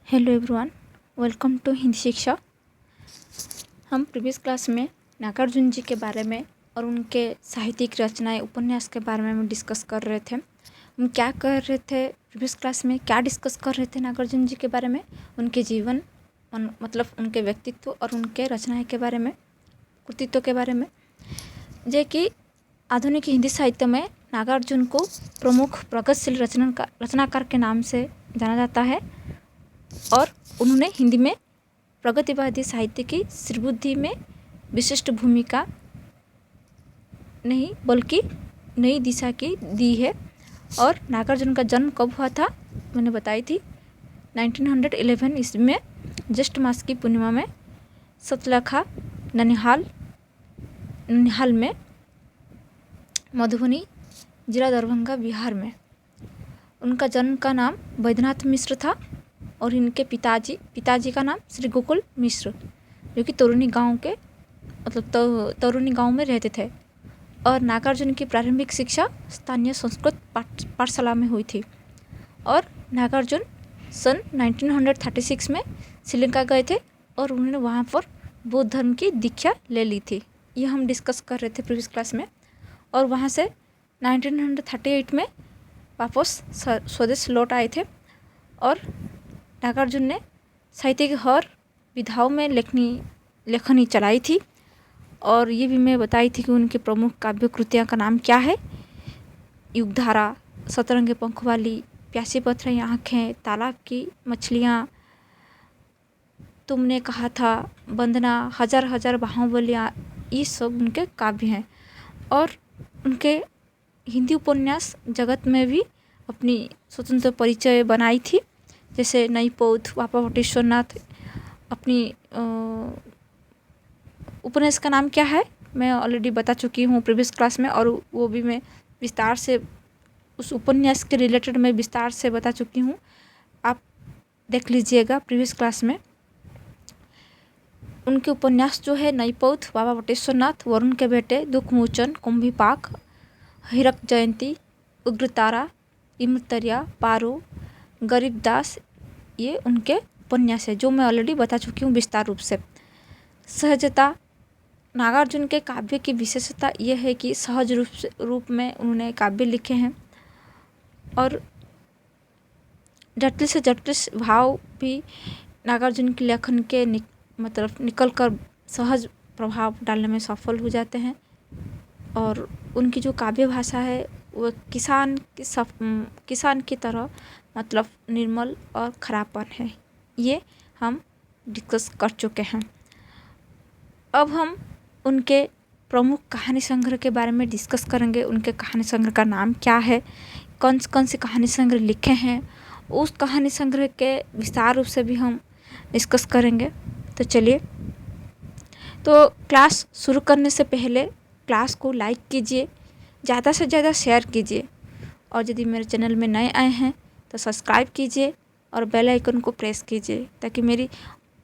Hello everyone, welcome to Hindi Shiksha. हम previous class में नागार्जुन जी के बारे में और उनके साहित्यिक रचनाएं उपन्यास के बारे में हम डिस्कस कर रहे थे। हम क्या कर रहे थे प्रीवियस क्लास में, क्या डिस्कस कर रहे थे नागार्जुन जी के बारे में, उनके जीवन मतलब उनके व्यक्तित्व और उनके रचनाएं के बारे में, कृतित्व के बारे में। जे कि आधुनिक हिंदी साहित्य में नागार्जुन को प्रमुख प्रगतिशील रचनाकार के नाम से जाना जाता है और उन्होंने हिंदी में प्रगतिवादी साहित्य की श्रीबुद्धि में विशिष्ट भूमिका नहीं बल्कि नई दिशा की दी है। और नागार्जुन का जन्म कब हुआ था मैंने बताई थी 1911 ईस्वी में ज्येष्ठ मास की पूर्णिमा में सतलखा ननिहाल में, मधुबनी जिला दरभंगा बिहार में। उनका जन्म का नाम बैद्यनाथ मिश्र था और इनके पिताजी का नाम श्री गोकुल मिश्र, जो कि तोरनी गांव के तोरनी गांव में रहते थे। और नागार्जुन की प्रारंभिक शिक्षा स्थानीय संस्कृत पाठशाला में हुई थी और नागार्जुन सन 1936 में श्रीलंका गए थे और उन्होंने वहाँ पर बौद्ध धर्म की दीक्षा ले ली थी। यह हम डिस्कस कर रहे थे प्रीवियस क्लास में। और वहाँ से 1938 में वापस स्वदेश लौट आए थे और नागार्जुन ने साहित्य की हर विधाओं में लेखनी चलाई थी। और ये भी मैं बताई थी कि उनकी प्रमुख काव्य कृतियाँ का नाम क्या है। युगधारा, सतरंगे पंख वाली, प्यासी पत्थर आँखें, तालाब की मछलियाँ, तुमने कहा था, वंदना, हजार हजार बाहुबलियाँ, ये सब उनके काव्य हैं। और उनके हिंदी उपन्यास जगत में भी अपनी स्वतंत्र परिचय बनाई थी, जैसे नई पौध, बाबा वटेश्वरनाथ। अपनी उपन्यास का नाम क्या है मैं ऑलरेडी बता चुकी हूँ प्रीवियस क्लास में, और वो भी मैं विस्तार से उस उपन्यास के रिलेटेड मैं विस्तार से बता चुकी हूँ, आप देख लीजिएगा प्रीवियस क्लास में। उनके उपन्यास जो है नई पौध, बाबा वटेश्वरनाथ, वरुण के बेटे, दुखमोचन, कुंभीपाक, हीरक जयंती, उग्रतारा, इमतरिया, पारो, गरीबदास, ये उनके उपन्यास है जो मैं ऑलरेडी बता चुकी हूँ विस्तार रूप से। सहजता, नागार्जुन के काव्य की विशेषता यह है कि सहज रूप में उन्होंने काव्य लिखे हैं और जटिल से जटिल भाव भी नागार्जुन के लेखन के निकल कर सहज प्रभाव डालने में सफल हो जाते हैं। और उनकी जो काव्य भाषा है वो किसान की तरह मतलब निर्मल और खराबपन है, ये हम डिस्कस कर चुके हैं। अब हम उनके प्रमुख कहानी संग्रह के बारे में डिस्कस करेंगे। उनके कहानी संग्रह का नाम क्या है, कौन से कहानी संग्रह लिखे हैं, उस कहानी संग्रह के विस्तार रूप से भी हम डिस्कस करेंगे। तो चलिए, तो क्लास शुरू करने से पहले क्लास को लाइक कीजिए, ज़्यादा से ज़्यादा शेयर कीजिए, और यदि मेरे चैनल में नए आए हैं तो सब्सक्राइब कीजिए और बेल आइकन को प्रेस कीजिए ताकि मेरी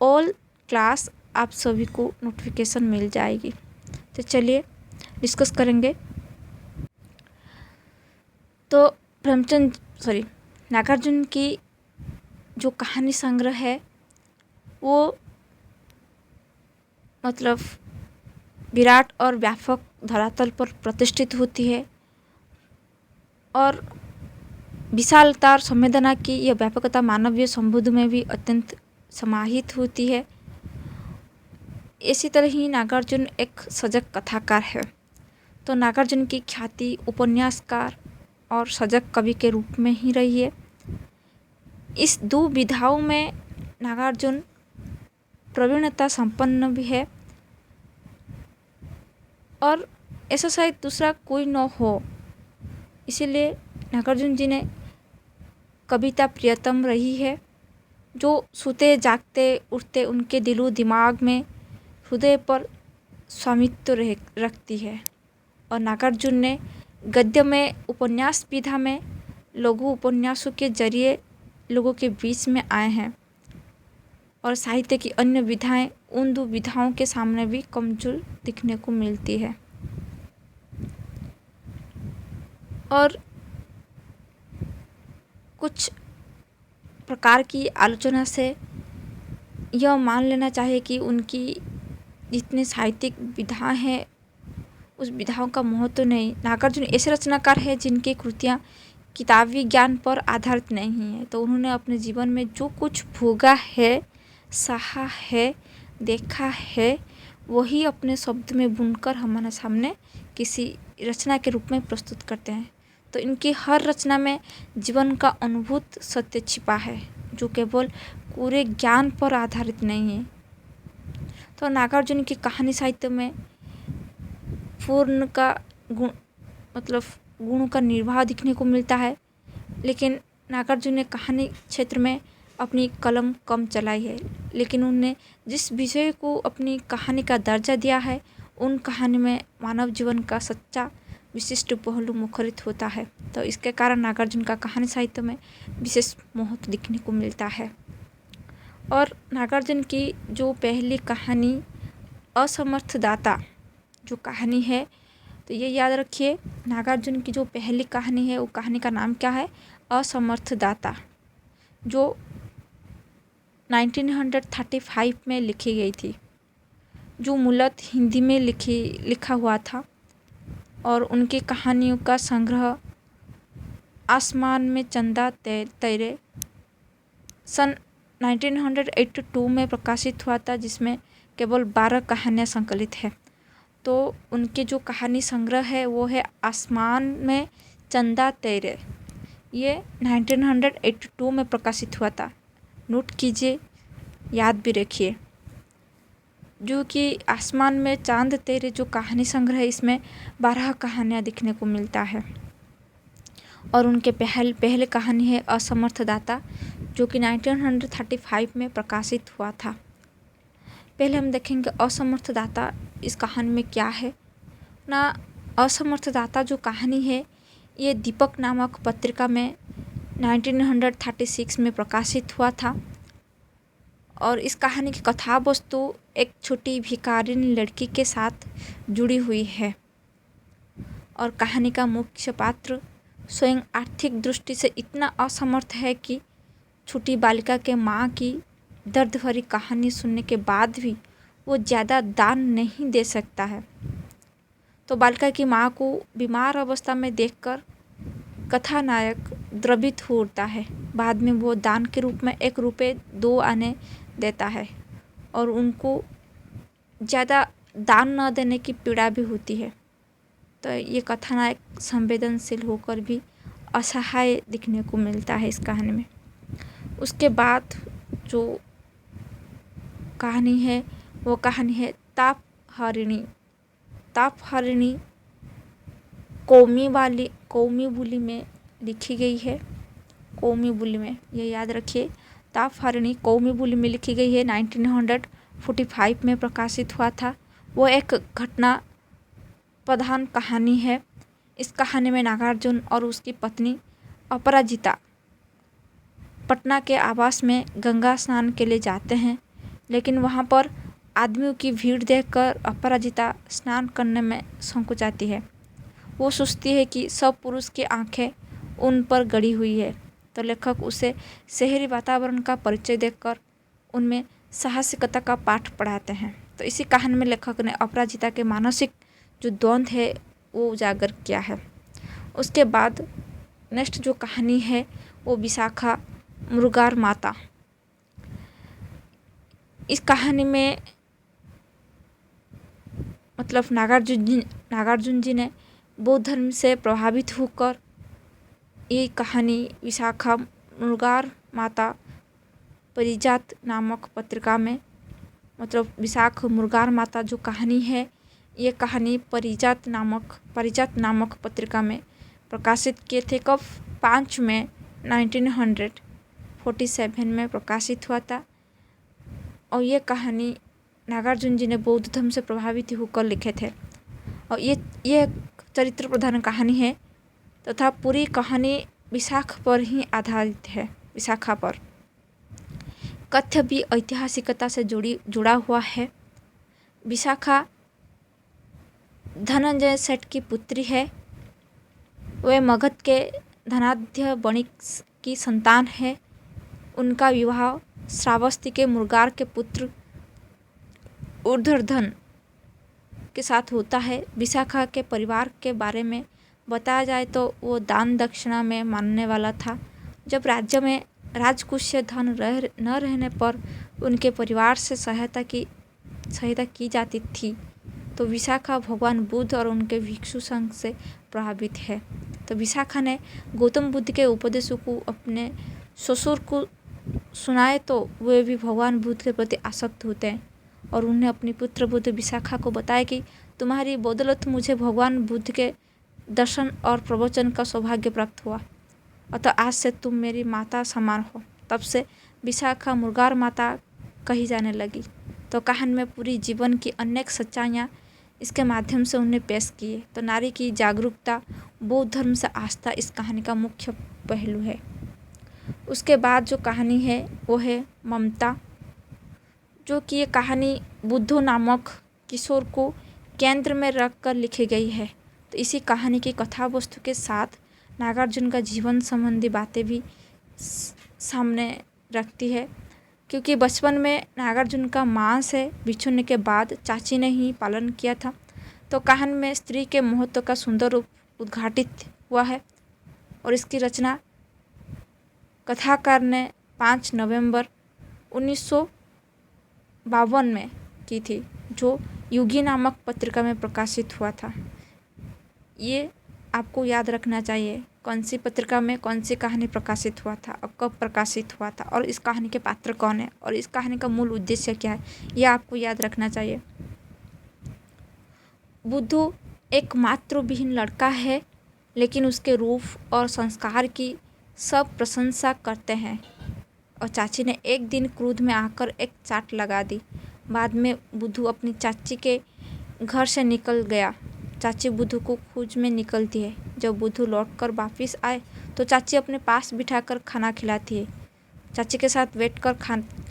ऑल क्लास आप सभी को नोटिफिकेशन मिल जाएगी। तो चलिए डिस्कस करेंगे। तो नागार्जुन की जो कहानी संग्रह है वो मतलब विराट और व्यापक धरातल पर प्रतिष्ठित होती है और विशालता और संवेदना की यह व्यापकता मानवीय संबोध में भी अत्यंत समाहित होती है। इसी तरह ही नागार्जुन एक सजग कथाकार है। तो नागार्जुन की ख्याति उपन्यासकार और सजग कवि के रूप में ही रही है। इस दो विधाओं में नागार्जुन प्रवीणता संपन्न भी है और ऐसा शायद दूसरा कोई न हो, इसीलिए नागार्जुन जी ने कविता प्रियतम रही है, जो सोते जागते उठते उनके दिलो दिमाग में हृदय पर स्वामित्व रखती है। और नागार्जुन ने गद्य में, उपन्यास विधा में लघु उपन्यासों के जरिए लोगों के बीच में आए हैं और साहित्य की अन्य विधाएं उन दो विधाओं के सामने भी कमजोर दिखने को मिलती है। और कुछ प्रकार की आलोचना से यह मान लेना चाहिए कि उनकी जितनी साहित्यिक विधाएं हैं उस विधाओं का महत्व नहीं। नागार्जुन ऐसे रचनाकार हैं जिनकी कृतियाँ किताबी ज्ञान पर आधारित नहीं है, तो उन्होंने अपने जीवन में जो कुछ भोगा है, सहा है, देखा है, वही अपने शब्द में बुनकर हमारे सामने किसी रचना के रूप में प्रस्तुत करते हैं। तो इनकी हर रचना में जीवन का अनुभूत सत्य छिपा है जो केवल पूरे ज्ञान पर आधारित नहीं है। तो नागार्जुन की कहानी साहित्य में पूर्ण का गुण गुणों का निर्वाह दिखने को मिलता है, लेकिन नागार्जुन ने कहानी क्षेत्र में अपनी कलम कम चलाई है, लेकिन उनने जिस विषय को अपनी कहानी का दर्जा दिया है उन कहानी में मानव जीवन का सच्चा विशिष्ट पहलू मुखरित होता है। तो इसके कारण नागार्जुन का कहानी साहित्य में विशेष महत्व दिखने को मिलता है। और नागार्जुन की जो पहली कहानी असमर्थ दाता जो कहानी है, तो ये याद रखिए, नागार्जुन की जो पहली कहानी है वो कहानी का नाम क्या है? असमर्थ दाता, जो 1935 में लिखी गई थी, जो मूलतः हिंदी में लिखा हुआ था। और उनकी कहानियों का संग्रह आसमान में चंदा तैरे सन 1982 में प्रकाशित हुआ था, जिसमें केवल 12 कहानियाँ संकलित है। तो उनके जो कहानी संग्रह है वो है आसमान में चंदा तैरे। ये 1982 में प्रकाशित हुआ था, नोट कीजिए, याद भी रखिए। जो कि आसमान में चांद तैरे जो कहानी संग्रह है, इसमें 12 कहानियाँ दिखने को मिलता है। और उनके पहले कहानी है असमर्थ दाता, जो कि 1935 में प्रकाशित हुआ था। पहले हम देखेंगे असमर्थ दाता इस कहानी में क्या है ना। असमर्थ दाता जो कहानी है ये दीपक नामक पत्रिका में 1936 में प्रकाशित हुआ था। और इस कहानी की कथा वस्तु एक छोटी भिखारिन लड़की के साथ जुड़ी हुई है। और कहानी का मुख्य पात्र स्वयं आर्थिक दृष्टि से इतना असमर्थ है कि छोटी बालिका के माँ की दर्द भरी कहानी सुनने के बाद भी वो ज़्यादा दान नहीं दे सकता है। तो बालिका की माँ को बीमार अवस्था में देखकर कथानायक द्रवित हो उठता है। बाद में वो दान के रूप में 1 रुपये 2 आने देता है और उनको ज़्यादा दान न देने की पीड़ा भी होती है। तो ये कथानायक संवेदनशील होकर भी असहाय दिखने को मिलता है इस कहानी में। उसके बाद जो कहानी है वो कहानी है ताप हरिणी। ताप हरिणी कौमी बोली में लिखी गई है। कौमी बोली में, ये याद रखिए, ताप हरिणी कौमी बोली में लिखी गई है। 1945 में प्रकाशित हुआ था। वो एक घटना प्रधान कहानी है। इस कहानी में नागार्जुन और उसकी पत्नी अपराजिता पटना के आवास में गंगा स्नान के लिए जाते हैं, लेकिन वहाँ पर आदमियों की भीड़ देखकर अपराजिता स्नान करने में संकोचाती है। वो सोचती है कि सब पुरुष की आंखें उन पर गड़ी हुई है। तो लेखक उसे शहरी वातावरण का परिचय देकर उनमें साहसिकता का पाठ पढ़ाते हैं। तो इसी कहानी में लेखक ने अपराजिता के मानसिक जो द्वंद्व है वो उजागर किया है। उसके बाद नेक्स्ट जो कहानी है वो विशाखा मुर्गार माता। इस कहानी में नागार्जुन जी ने बौद्ध धर्म से प्रभावित होकर ये कहानी विशाखा मुर्गार माता परिजात नामक पत्रिका में, विशाख मुर्गार माता जो कहानी है ये कहानी परिजात नामक पत्रिका में प्रकाशित किए थे। कब? 5 मई 1947 में प्रकाशित हुआ था। और ये कहानी नागार्जुन जी ने बौद्ध धर्म से प्रभावित होकर लिखे थे। और ये चरित्र प्रधान कहानी है तथा पूरी कहानी विशाख पर ही आधारित है। विशाखा पर कथ्य भी ऐतिहासिकता से जुड़ा हुआ है। विशाखा धनंजय सेठ की पुत्री है। वह मगध के धनाढ्य वणिक की संतान है। उनका विवाह श्रावस्ती के मुर्गार के पुत्र ऊर्ध्वधन के साथ होता है। विशाखा के परिवार के बारे में बताया जाए तो वो दान दक्षिणा में मानने वाला था। जब राज्य में राजकोषीय धन न रहने पर उनके परिवार से सहायता की जाती थी। तो विशाखा भगवान बुद्ध और उनके भिक्षु संघ से प्रभावित है। तो विशाखा ने गौतम बुद्ध के उपदेशों को अपने ससुर को सुनाए तो वे भी भगवान बुद्ध के प्रति आसक्त होते हैं और उन्हें अपनी पुत्र बुद्ध विशाखा को बताया कि तुम्हारी बदौलत मुझे भगवान बुद्ध के दर्शन और प्रवचन का सौभाग्य प्राप्त हुआ, अतः आज से तुम मेरी माता समान हो। तब से विशाखा मुर्गार माता कही जाने लगी। तो कहानी में पूरी जीवन की अनेक सच्चाइयाँ इसके माध्यम से उन्हें पेश किए। तो नारी की जागरूकता, बौद्ध धर्म से आस्था इस कहानी का मुख्य पहलू है। उसके बाद जो कहानी है वो है ममता, जो कि ये कहानी बुद्धो नामक किशोर को केंद्र में रखकर लिखी गई है। तो इसी कहानी की कथा वस्तु के साथ नागार्जुन का जीवन संबंधी बातें भी सामने रखती है, क्योंकि बचपन में नागार्जुन का मां से बिछुड़ने के बाद चाची ने ही पालन किया था। तो कहानी में स्त्री के महत्व का सुंदर रूप उद्घाटित हुआ है और इसकी रचना कथाकार ने 5 नवंबर 1952 में की थी, जो युगी नामक पत्रिका में प्रकाशित हुआ था। ये आपको याद रखना चाहिए कौन सी पत्रिका में कौन सी कहानी प्रकाशित हुआ था और कब प्रकाशित हुआ था और इस कहानी के पात्र कौन है और इस कहानी का मूल उद्देश्य क्या है, यह आपको याद रखना चाहिए। बुद्धू एक मातृविहीन लड़का है, लेकिन उसके रूप और संस्कार की सब प्रशंसा करते हैं और चाची ने एक दिन क्रोध में आकर एक चाट लगा दी। बाद में बुद्धू अपनी चाची के घर से निकल गया। चाची बुद्धू को खोज में निकलती है। जब बुद्धू लौटकर वापस आए तो चाची अपने पास बिठाकर खाना खिलाती है। चाची के साथ बैठकर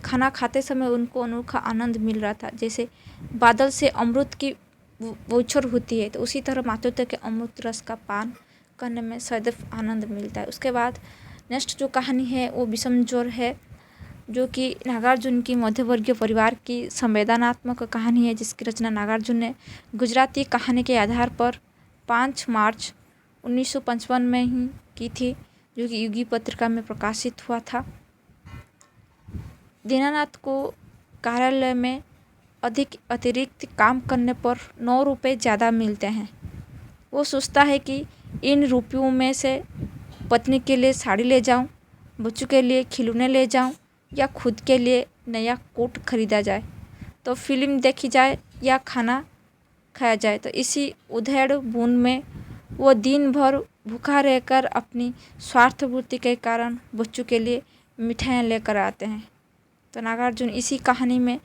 खाना खाते समय उनको अनोखा आनंद मिल रहा था, जैसे बादल से अमृत की बौछार होती है। तो उसी तरह मातृत्व के अमृत रस का पान करने में सदैव आनंद मिलता है। उसके बाद नेक्स्ट जो कहानी है वो विषम ज्वर है, जो कि नागार्जुन की मध्यवर्गीय परिवार की संवेदनात्मक कहानी है, जिसकी रचना नागार्जुन ने गुजराती कहानी के आधार पर 5 मार्च 1955 में ही की थी, जो कि युगी पत्रिका में प्रकाशित हुआ था। दीनानाथ को कार्यालय में अतिरिक्त काम करने पर 9 रुपये ज़्यादा मिलते हैं। वो सोचता है कि इन रुपयों में से पत्नी के लिए साड़ी ले जाऊं, बच्चों के लिए खिलौने ले जाऊं या खुद के लिए नया कोट खरीदा जाए, तो फिल्म देखी जाए या खाना खाया जाए। तो इसी उधेड़ बुन में वो दिन भर भूखा रहकर अपनी स्वार्थपूर्ति के कारण बच्चों के लिए मिठाइयाँ लेकर आते हैं। तो नागार्जुन इसी कहानी में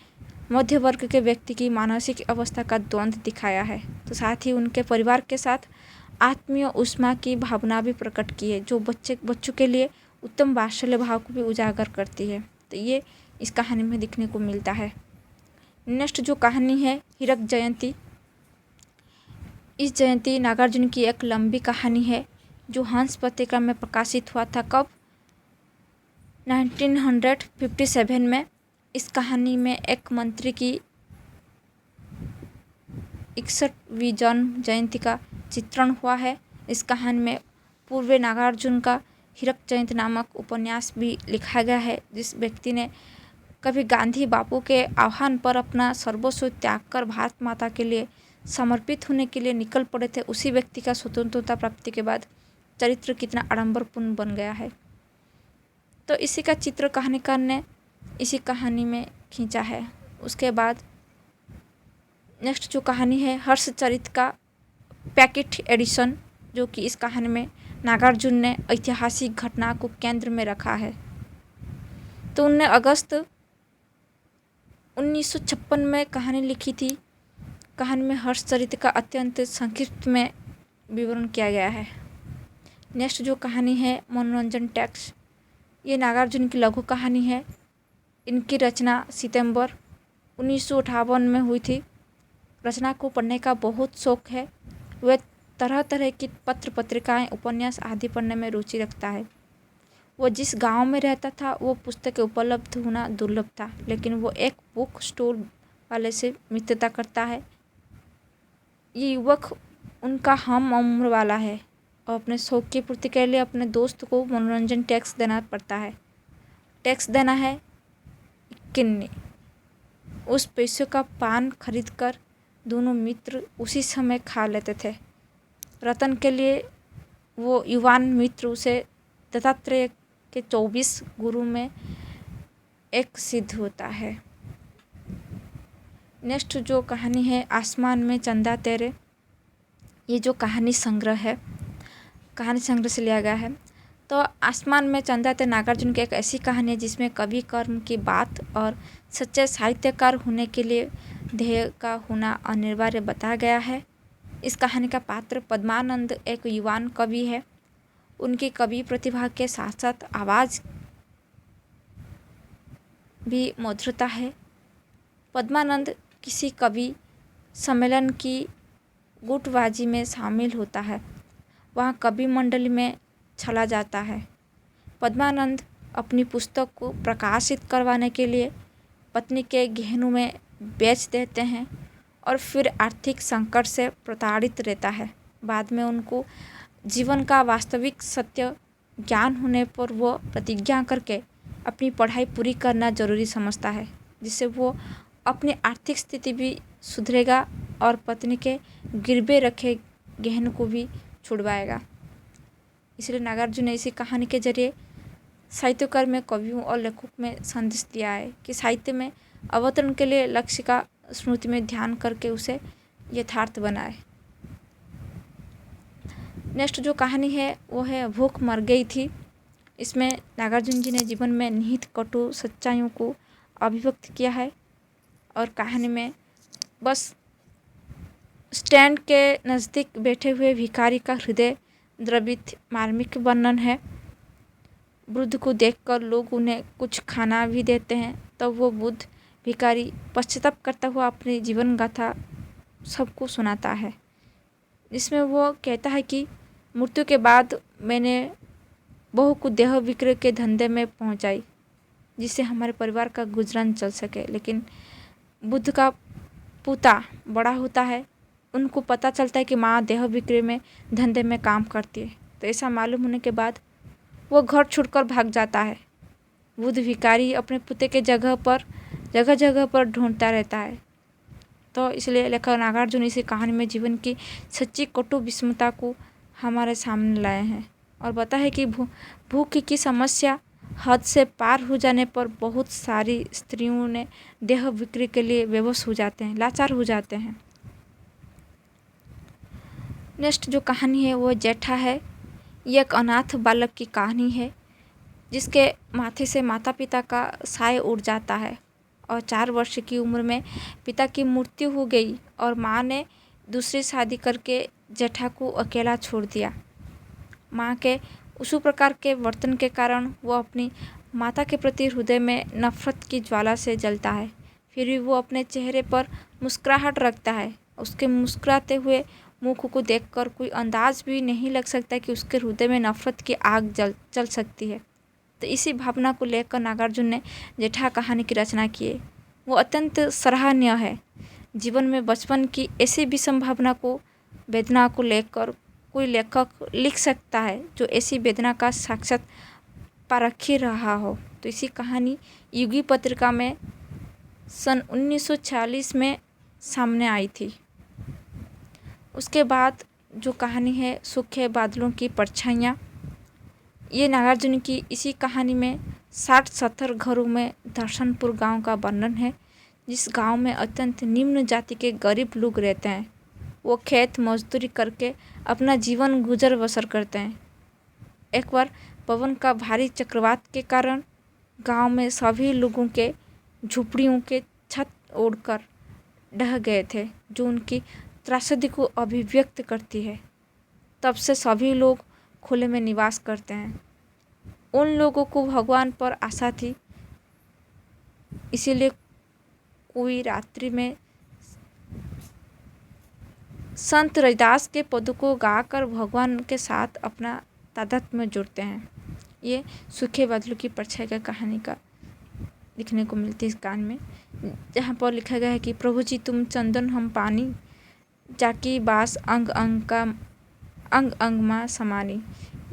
मध्य वर्ग के व्यक्ति की मानसिक अवस्था का द्वंद्व दिखाया है। तो साथ ही उनके परिवार के साथ आत्मीय उष्मा की भावना भी प्रकट की है, जो बच्चों के लिए उत्तम वात्सल्य भाव को भी उजागर करती है। तो ये इस कहानी में दिखने को मिलता है। नेक्स्ट जो कहानी है हीरक जयंती। इस जयंती नागार्जुन की एक लंबी कहानी है, जो हंस पत्रिका में प्रकाशित हुआ था। कब? 1957 में। इस कहानी में एक मंत्री की 61वीं जन्म जयंती का चित्रण हुआ है। इस कहानी में पूर्व नागार्जुन का हीरक जयंती नामक उपन्यास भी लिखा गया है, जिस व्यक्ति ने कभी गांधी बापू के आह्वान पर अपना सर्वस्व त्याग कर भारत माता के लिए समर्पित होने के लिए निकल पड़े थे, उसी व्यक्ति का स्वतंत्रता प्राप्ति के बाद चरित्र कितना आडंबरपूर्ण बन गया है। तो इसी का चित्र कहानीकार ने इसी कहानी में खींचा है। उसके बाद नेक्स्ट जो कहानी है हर्षचरित का पैकेट एडिशन, जो कि इस कहानी में नागार्जुन ने ऐतिहासिक घटना को केंद्र में रखा है। तो उन्होंने अगस्त 1956 में कहानी लिखी थी। कहानी में हर्षचरित का अत्यंत संक्षिप्त में विवरण किया गया है। नेक्स्ट जो कहानी है मनोरंजन टैक्स, ये नागार्जुन की लघु कहानी है। इनकी रचना सितंबर 1958 में हुई थी। रचना को पढ़ने का बहुत शौक है। वह तरह तरह की पत्र पत्रिकाएं, उपन्यास आदि पढ़ने में रुचि रखता है। वो जिस गांव में रहता था वो पुस्तकें उपलब्ध होना दुर्लभ था, लेकिन वो एक बुक स्टोर वाले से मित्रता करता है। ये युवक उनका हम उम्र वाला है और अपने शौक की पूर्ति के लिए अपने दोस्त को मनोरंजन टैक्स देना पड़ता है। टैक्स देना है किन्नी। उस पैसों का पान खरीद कर दोनों मित्र उसी समय खा लेते थे। रतन के लिए वो युवान मित्र उसे दत्तात्रेय के 24 गुरु में एक सिद्ध होता है। नेक्स्ट जो कहानी है आसमान में चंदा तेरे, ये जो कहानी संग्रह है, कहानी संग्रह से लिया गया है। तो आसमान में चंदा तेरे नागार्जुन की एक ऐसी कहानी है जिसमें कवि कर्म की बात और सच्चे साहित्यकार होने के लिए ध्येय का होना अनिवार्य बताया गया है। इस कहानी का पात्र पद्मानंद एक युवान कवि है। उनकी कवि प्रतिभा के साथ साथ आवाज़ भी मधुरता है। पद्मानंद किसी कवि सम्मेलन की गुटबाजी में शामिल होता है। वहाँ कवि मंडली में चला जाता है। पद्मानंद अपनी पुस्तक को प्रकाशित करवाने के लिए पत्नी के गहनों में बेच देते हैं और फिर आर्थिक संकट से प्रताड़ित रहता है। बाद में उनको जीवन का वास्तविक सत्य ज्ञान होने पर वो प्रतिज्ञा करके अपनी पढ़ाई पूरी करना जरूरी समझता है, जिससे वो अपनी आर्थिक स्थिति भी सुधरेगा और पत्नी के गिरवे रखे गहनों को भी छुड़वाएगा। इसलिए नागार्जुन ने इसी कहानी के जरिए साहित्यकार में, कवियों और लेखकों में संदेश दिया है कि साहित्य में अवतरण के लिए लक्ष्य का स्मृति में ध्यान करके उसे यथार्थ बनाए। नेक्स्ट जो कहानी है वो है भूख मर गई थी। इसमें नागार्जुन जी ने जीवन में निहित कटु सच्चाइयों को अभिव्यक्त किया है और कहानी में बस स्टैंड के नज़दीक बैठे हुए भिखारी का हृदय द्रवित मार्मिक वर्णन है। वृद्ध को देखकर लोग उन्हें कुछ खाना भी देते हैं, तब वो बुद्ध भिखारी पश्चाताप करता हुआ अपनी जीवन गाथा सबको सुनाता है। इसमें वो कहता है कि मृत्यु के बाद मैंने बहू को देह विक्रय के धंधे में पहुंचाई जिससे हमारे परिवार का गुजरान चल सके। लेकिन बुद्ध का पोता बड़ा होता है, उनको पता चलता है कि माँ देह विक्रय में धंधे में काम करती है। तो ऐसा मालूम होने के बाद वो घर छोड़कर भाग जाता है। बुद्ध भिखारी अपने पोते के जगह जगह पर ढूंढता रहता है। तो इसलिए लेखक नागार्जुन इसी कहानी में जीवन की सच्ची कटु विषमता को हमारे सामने लाए हैं और बताया है कि भूख की समस्या हद से पार हो जाने पर बहुत सारी स्त्रियों ने देह बिक्री के लिए बेबस हो जाते हैं, लाचार हो जाते हैं। नेक्स्ट जो कहानी है वो जेठा है। ये एक अनाथ बालक की कहानी है जिसके माथे से माता पिता का साय उड़ जाता है और 4 वर्ष की उम्र में पिता की मृत्यु हो गई और माँ ने दूसरी शादी करके जेठा को अकेला छोड़ दिया। माँ के उसी प्रकार के वर्तन के कारण वो अपनी माता के प्रति हृदय में नफरत की ज्वाला से जलता है। फिर भी वो अपने चेहरे पर मुस्कुराहट रखता है। उसके मुस्कुराते हुए मुख को देखकर कोई अंदाज भी नहीं लग सकता कि उसके हृदय में नफरत की आग चल सकती है। तो इसी भावना को लेकर नागार्जुन ने जेठा कहानी की रचना की है। वो अत्यंत सराहनीय है। जीवन में बचपन की ऐसी विषम भावना को, वेदना को लेकर कोई लेखक लिख सकता है जो ऐसी वेदना का साक्षात पारखी रहा हो। तो इसी कहानी युगी पत्रिका में सन 1946 में सामने आई थी। उसके बाद जो कहानी है सूखे बादलों की परछाइयाँ, ये नागार्जुन की इसी कहानी में 60-70 घरों में दर्शनपुर गांव का वर्णन है, जिस गांव में अत्यंत निम्न जाति के गरीब लोग रहते हैं। वो खेत मजदूरी करके अपना जीवन गुजर बसर करते हैं। एक बार पवन का भारी चक्रवात के कारण गांव में सभी लोगों के झुपड़ियों के छत उड़कर ढह गए थे, जो उनकी त्रासदी को अभिव्यक्त करती है। तब से सभी लोग खुले में निवास करते हैं। उन लोगों को भगवान पर आशा थी, इसीलिए कोई रात्रि में संत रविदास के पदों को गाकर भगवान के साथ अपना तादात्म्य जुड़ते हैं। ये सूखे बादलों की परछाई का कहानी का लिखने को मिलती है इस गान में, जहाँ पर लिखा गया है कि प्रभु जी तुम चंदन हम पानी, जाकी बास अंग अंग माँ समानी।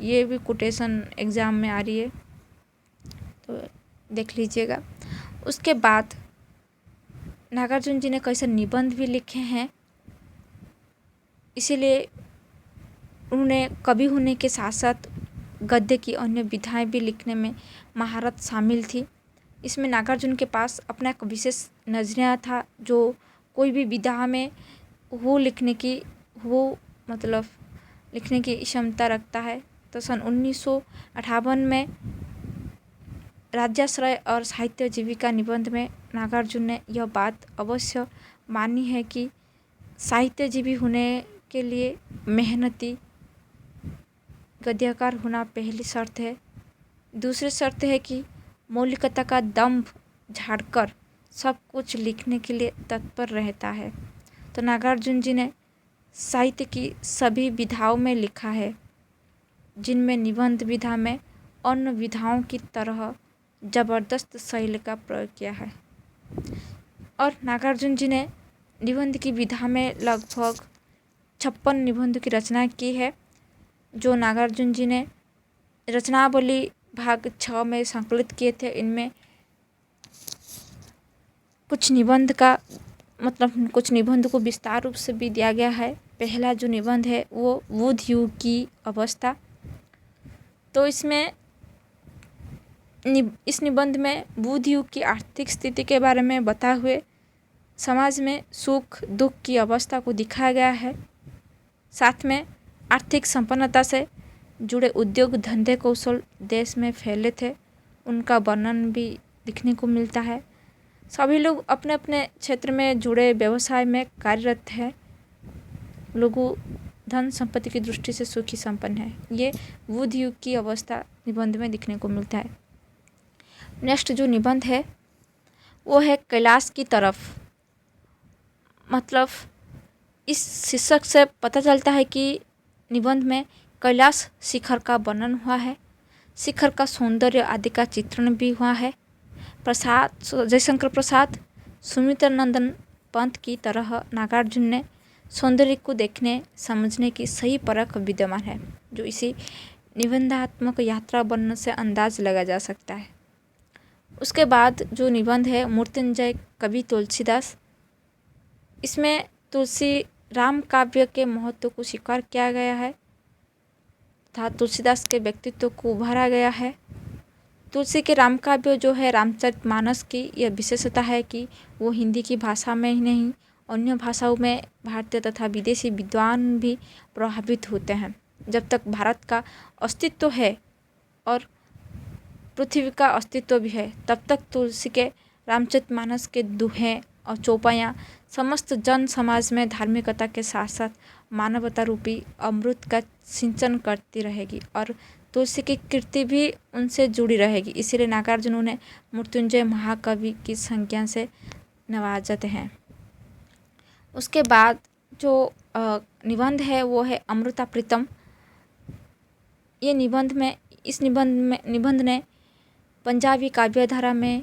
ये भी कोटेशन एग्ज़ाम में आ रही है, तो देख लीजिएगा। उसके बाद नागार्जुन जी ने कई सारे निबंध भी लिखे हैं, इसीलिए उन्होंने कवि होने के साथ साथ गद्य की अन्य विधाएं भी लिखने में महारत शामिल थी। इसमें नागार्जुन के पास अपना एक विशेष नजरिया था, जो कोई भी विधा में वो लिखने की क्षमता रखता है। तो सन 1958 में राज्याश्रय और साहित्य जीविका निबंध में नागार्जुन ने यह बात अवश्य मानी है कि साहित्यजीवी होने के लिए मेहनती गद्यकार होना पहली शर्त है। दूसरी शर्त है कि मौलिकता का दम्भ झाड़कर सब कुछ लिखने के लिए तत्पर रहता है। तो नागार्जुन जी ने साहित्य की सभी विधाओं में लिखा है, जिनमें निबंध विधा में अन्य विधाओं की तरह जबरदस्त शैली का प्रयोग किया है। और नागार्जुन जी ने निबंध की विधा में लगभग 56 निबंध की रचना की है, जो नागार्जुन जी ने रचनावली भाग 6 में संकलित किए थे। इनमें कुछ निबंध को विस्तार रूप से भी दिया गया है। पहला जो निबंध है वो बुध युग की अवस्था। तो इस निबंध में बुध युग की आर्थिक स्थिति के बारे में बताए हुए समाज में सुख दुख की अवस्था को दिखाया गया है। साथ में आर्थिक संपन्नता से जुड़े उद्योग धंधे कौशल देश में फैले थे, उनका वर्णन भी दिखने को मिलता है। सभी लोग अपने अपने क्षेत्र में जुड़े व्यवसाय में कार्यरत हैं। लोगों धन संपत्ति की दृष्टि से सुखी संपन्न है। ये बुध युग की अवस्था निबंध में दिखने को मिलता है। नेक्स्ट जो निबंध है वो है कैलाश की तरफ। मतलब इस शीर्षक से पता चलता है कि निबंध में कैलाश शिखर का वर्णन हुआ है, शिखर का सौंदर्य आदि का चित्रण भी हुआ है। जयशंकर प्रसाद, सुमित्रानंदन पंत की तरह नागार्जुन ने सौंदर्य को देखने समझने की सही परख विद्यमान है, जो इसी निबंधात्मक यात्रा वर्णन से अंदाज लगा जा सकता है। उसके बाद जो निबंध है मृत्युंजय कवि तुलसीदास, इसमें तुलसी राम काव्य के महत्व को स्वीकार किया गया है तथा तुलसीदास के व्यक्तित्व को उभारा गया है। तुलसी के राम काव्य जो है रामचरितमानस की यह विशेषता है कि वो हिंदी की भाषा में ही नहीं अन्य भाषाओं में भारतीय तथा विदेशी विद्वान भी प्रभावित होते हैं। जब तक भारत का अस्तित्व है और पृथ्वी का अस्तित्व भी है, तब तक तुलसी के रामचरितमानस के दोहे और चौपाइयाँ समस्त जन समाज में धार्मिकता के साथ साथ मानवता रूपी अमृत का सिंचन करती रहेगी और तुलसी की कीर्ति भी उनसे जुड़ी रहेगी। इसीलिए नागार्जुन उन्हें मृत्युंजय महाकवि की संज्ञा से नवाजते हैं। उसके बाद जो निबंध है वो है अमृता प्रीतम। ये निबंध ने पंजाबी काव्यधारा में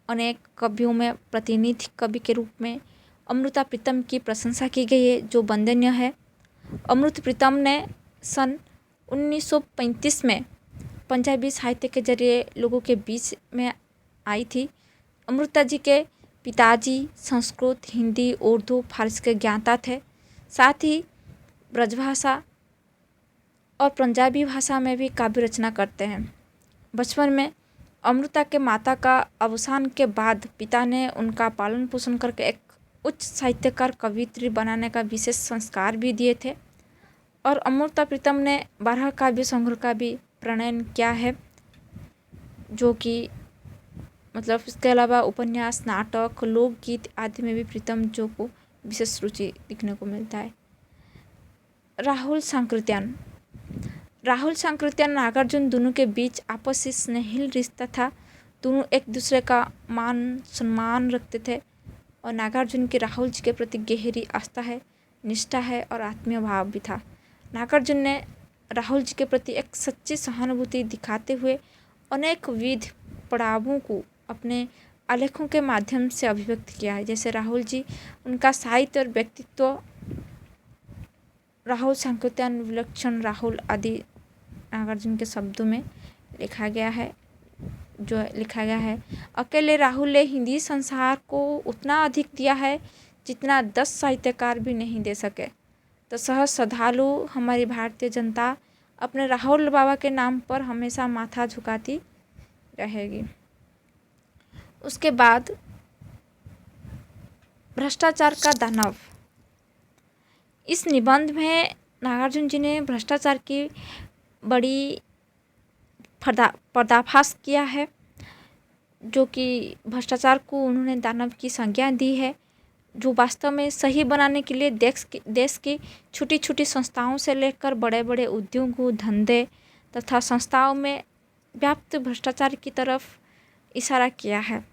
अनेक कवियों में प्रतिनिधि कवि के रूप में अमृता प्रीतम की प्रशंसा की गई है, जो वंदनीय है। अमृता प्रीतम ने सन 1935 में पंजाबी साहित्य के जरिए लोगों के बीच में आई थी। अमृता जी के पिताजी संस्कृत, हिंदी, उर्दू, फारसी के ज्ञाता थे। साथ ही ब्रजभाषा और पंजाबी भाषा में भी काव्य रचना करते हैं। बचपन में अमृता के माता का अवसान के बाद पिता ने उनका पालन पोषण करके एक उच्च साहित्यकार कवियत्री बनाने का विशेष संस्कार भी दिए थे। और अमृता प्रीतम ने 12 काव्य संग्रह का भी प्रणयन किया है, जो कि मतलब इसके अलावा उपन्यास, नाटक, लोकगीत आदि में भी प्रीतम जो को विशेष रुचि दिखने को मिलता है। राहुल सांकृत्यान नागार्जुन दोनों के बीच आपसी स्नेहिल रिश्ता था। दोनों एक दूसरे का मान सम्मान रखते थे और नागार्जुन की राहुल जी के प्रति गहरी आस्था है, निष्ठा है और आत्मीय भाव भी था। नागार्जुन ने राहुल जी के प्रति एक सच्ची सहानुभूति दिखाते हुए अनेक विध पड़ावों को अपने आलेखों के माध्यम से अभिव्यक्त किया है। जैसे राहुल जी, उनका साहित्य और व्यक्तित्व राहुल संकीर्तन, विलक्षण राहुल आदि नागार्जुन के शब्दों में लिखा गया है। अकेले राहुल ने हिंदी संसार को उतना अधिक दिया है जितना 10 साहित्यकार भी नहीं दे सके। तो सहज श्रद्धालु हमारी भारतीय जनता अपने राहुल बाबा के नाम पर हमेशा माथा झुकाती रहेगी। उसके बाद भ्रष्टाचार का दानव। इस निबंध में नागार्जुन जी ने भ्रष्टाचार की बड़ी पर्दाफाश किया है, जो कि भ्रष्टाचार को उन्होंने दानव की संज्ञा दी है, जो वास्तव में सही बनाने के लिए देश की छोटी छोटी संस्थाओं से लेकर बड़े बड़े उद्योगों, धंधे तथा संस्थाओं में व्याप्त भ्रष्टाचार की तरफ इशारा किया है।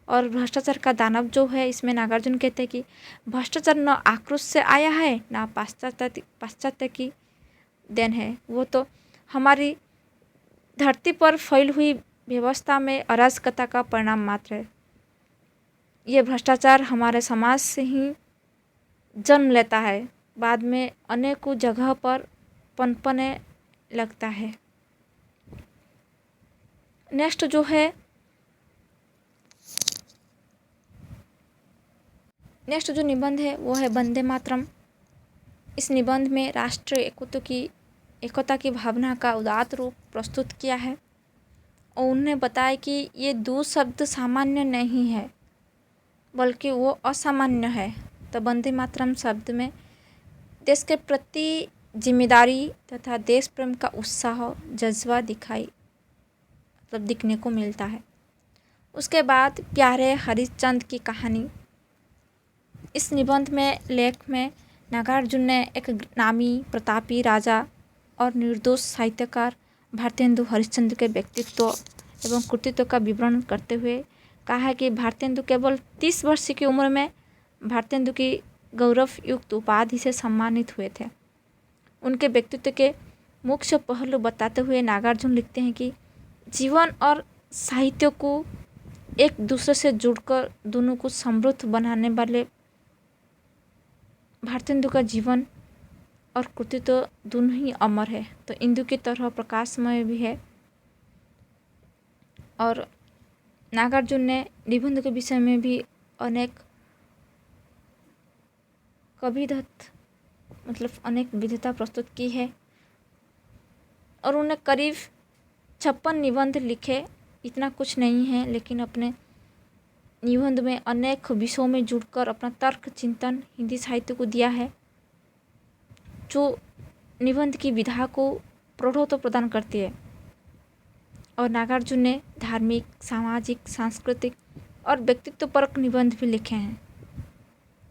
और भ्रष्टाचार का दानव जो है, इसमें नागार्जुन कहते हैं कि भ्रष्टाचार न आक्रोश से आया है, ना पाश्चात्य की देन है, वो तो हमारी धरती पर फैली हुई व्यवस्था में अराजकता का परिणाम मात्र है। ये भ्रष्टाचार हमारे समाज से ही जन्म लेता है, बाद में अनेकों जगह पर पनपने लगता है। नेक्स्ट जो निबंध है वो है वंदे मातरम। इस निबंध में राष्ट्रीय एकता की भावना का उदात्त रूप प्रस्तुत किया है और उन्होंने बताया कि ये 2 शब्द सामान्य नहीं है बल्कि वो असामान्य है। तो वंदे मातरम शब्द में देश के प्रति जिम्मेदारी तथा देश प्रेम का उत्साह, जज्बा दिखने को मिलता है। उसके बाद प्यारे हरिश्चंद्र की कहानी। इस निबंध में लेख में नागार्जुन ने एक नामी प्रतापी राजा और निर्दोष साहित्यकार भारतेंदु हरिश्चंद्र के व्यक्तित्व एवं कृतित्व का विवरण करते हुए कहा है कि भारतेंदु केवल 30 वर्ष की उम्र में भारतेंदु की गौरवयुक्त उपाधि से सम्मानित हुए थे। उनके व्यक्तित्व के मुख्य पहलू बताते हुए नागार्जुन लिखते हैं कि जीवन और साहित्य को एक दूसरे से जुड़कर दोनों को समृद्ध बनाने वाले भारतेंदु का जीवन और कृतित्व दोनों ही अमर है, तो इंदु की तरह प्रकाशमय भी है। और नागार्जुन ने निबंध के विषय में भी अनेक अनेक विधता प्रस्तुत की है और उन्हें करीब 56 निबंध लिखे। इतना कुछ नहीं है, लेकिन अपने निबंध में अनेक विषयों में जुड़कर अपना तर्क चिंतन हिंदी साहित्य को दिया है, जो निबंध की विधा को प्रौढ़त्व प्रदान करती है। और नागार्जुन ने धार्मिक, सामाजिक, सांस्कृतिक और व्यक्तित्वपरक निबंध भी लिखे हैं,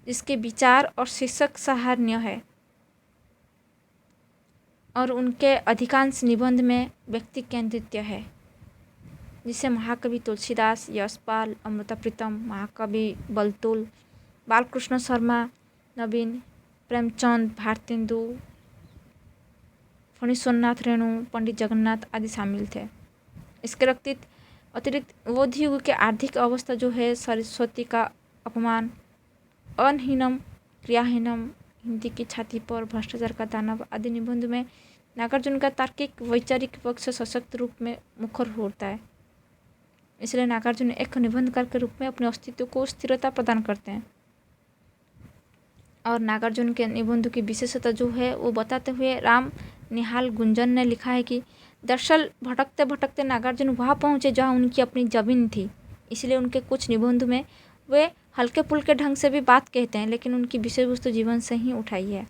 जिसके विचार और शीर्षक सराहनीय है। और उनके अधिकांश निबंध में व्यक्ति केंद्रित है, जिसे महाकवि तुलसीदास, यशपाल, अमृता प्रीतम, महाकवि बलतुल, बालकृष्ण शर्मा, नवीन, प्रेमचंद, भारतेंदु, फणीश्वरनाथ रेणु, पंडित जगन्नाथ आदि शामिल थे। इसके अतिरिक्त अवध युग के आर्थिक अवस्था जो है, सरस्वती का अपमान, अनहीनम, क्रियाहीनम, हिंदी की छाती पर, भ्रष्टाचार का दानव आदि निबंध में नागार्जुन का तार्किक वैचारिक पक्ष सशक्त रूप में मुखर होता है। इसलिए नागार्जुन एक निबंधकार के रूप में अपने अस्तित्व को स्थिरता प्रदान करते हैं। और नागार्जुन के निबंधों की विशेषता जो है वो बताते हुए राम निहाल गुंजन ने लिखा है कि दरअसल भटकते भटकते नागार्जुन वहाँ पहुँचे जहाँ उनकी अपनी जमीन थी। इसलिए उनके कुछ निबंध में वे हल्के फुल्के ढंग से भी बात कहते हैं, लेकिन उनकी विषय वस्तु जीवन से ही उठाई है।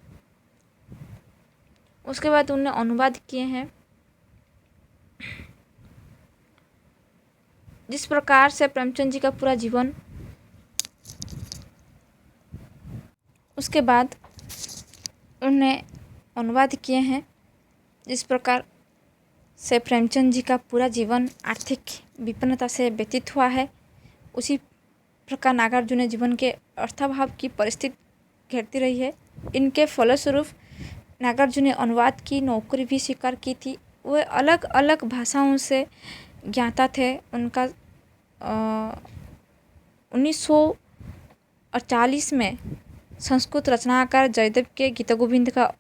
उसके बाद उन्होंने अनुवाद किए हैं। जिस प्रकार से प्रेमचंद जी का पूरा जीवन, उसके बाद उन्होंने अनुवाद किए हैं। जिस प्रकार से प्रेमचंद जी का पूरा जीवन आर्थिक विपन्नता से व्यतीत हुआ है, उसी प्रकार नागार्जुन जीवन के अर्थाभाव की परिस्थिति घेरती रही है। इनके फलस्वरूप नागार्जुन ने अनुवाद की नौकरी भी स्वीकार की थी। वे अलग अलग भाषाओं से ज्ञाता थे। उनका 1948 में संस्कृत रचनाकार जयदेव के गीतगोविंद का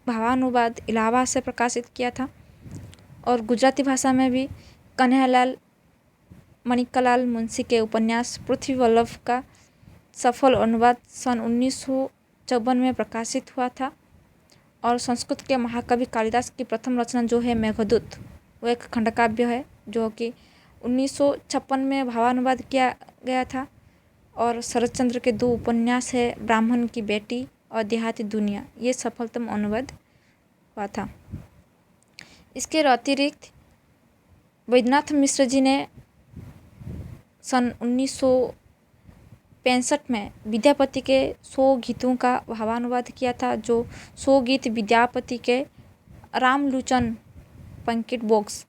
भावानुवाद इलाहाबाद से प्रकाशित किया था। और गुजराती भाषा में भी कन्हैयालाल मणिक्कलाल मुंशी के उपन्यास पृथ्वी वल्लभ का सफल अनुवाद सन 1954 में प्रकाशित हुआ था। और संस्कृत के महाकवि कालिदास की प्रथम रचना जो है मेघदूत, वो एक खंडकाव्य है जो कि 1956 में भावानुवाद किया गया था। और शरतचंद्र के 2 उपन्यास है ब्राह्मण की बेटी और देहाती दुनिया, ये सफलतम अनुवाद हुआ था। इसके अतिरिक्त वैद्यनाथ मिश्र जी ने सन 1965 में विद्यापति के 100 गीतों का भावानुवाद किया था, जो 100 गीत विद्यापति के रामलुचन पंकिट बॉक्स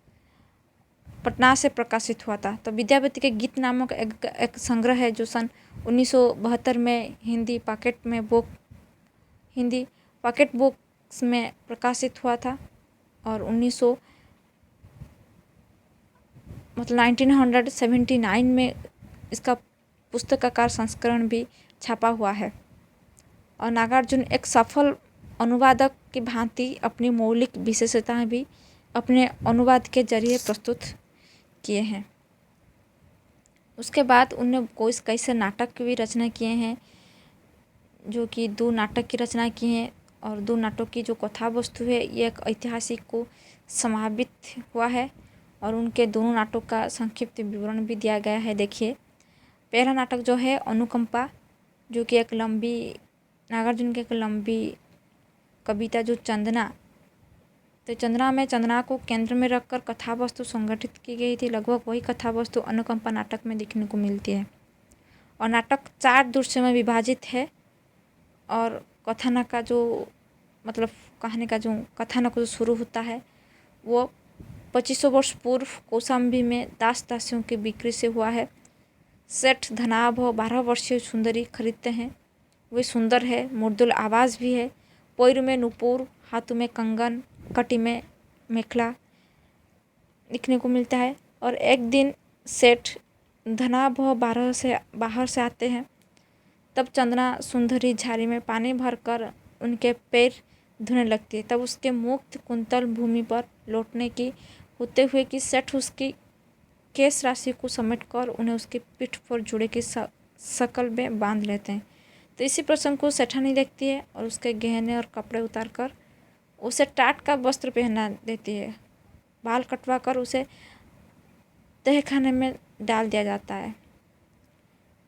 पटना से प्रकाशित हुआ था। तो विद्यापति के गीत नामक एक संग्रह है जो सन 1972 में हिंदी पॉकेट बुक्स में प्रकाशित हुआ था। और 1979 में इसका पुस्तकाकार संस्करण भी छपा हुआ है। और नागार्जुन एक सफल अनुवादक की भांति अपनी मौलिक विशेषताएं भी अपने अनुवाद के जरिए प्रस्तुत किए हैं। उसके बाद उन्होंने कई नाटक की भी रचना किए हैं, जो कि 2 नाटक की रचना की हैं। और 2 नाटक की जो कथा वस्तु है ये एक ऐतिहासिक को समावित हुआ है। और उनके दोनों नाटकों का संक्षिप्त विवरण भी दिया गया है। देखिए, पहला नाटक जो है अनुकंपा, जो कि नागार्जुन की एक लंबी कविता जो चंदना, तो चंदना को केंद्र में रखकर कथा वस्तु संगठित की गई थी। लगभग वही कथा वस्तु अनुकंपा नाटक में देखने को मिलती है। और नाटक 4 दृश्यों में विभाजित है। और कथानक का जो कहानी का जो कथानक जो शुरू होता है वो 2500 वर्ष पूर्व कौशाम्बी में दास दासियों की बिक्री से हुआ है। सेठ धनाभ 12 वर्षीय सुंदरी खरीदते हैं। वे सुंदर है, मुर्दुल आवाज़ भी है, पैर में नुपुर, हाथों में कंगन, कटी में मेखला दिखने को मिलता है। और एक दिन सेठ धनाभ बाहर से आते हैं, तब चंदना सुंदरी झाड़ी में पानी भरकर उनके पैर धोने लगती है। तब उसके मुक्त कुंतल भूमि पर लौटने की होते हुए कि सेठ उसकी केश राशि को समेटकर उन्हें उसकी पीठ पर जुड़े की शकल में बांध लेते हैं। तो इसी प्रसंग को सेठानी देखती है और उसके गहने और कपड़े उतारकर उसे टाट का वस्त्र पहना देती है। बाल कटवा कर उसे तहखाने में डाल दिया जाता है।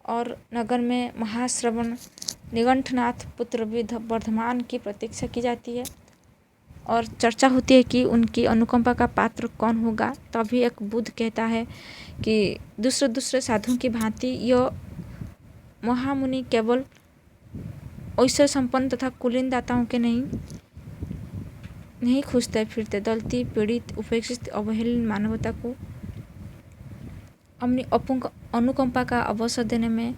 और नगर में महाश्रवण निगंठनाथ पुत्र वर्धमान की प्रतीक्षा की जाती है और चर्चा होती है कि उनकी अनुकंपा का पात्र कौन होगा। तभी एक बुद्ध कहता है कि दूसरे साधुओं की भांति यह महामुनि केवल ऐसे संपन्न तथा कुलीन दाताओं के नहीं खोजते फिरते, दलित पीड़ित उपेक्षित अवहेलित मानवता को अपनी अनुकंपा का अवसर देने में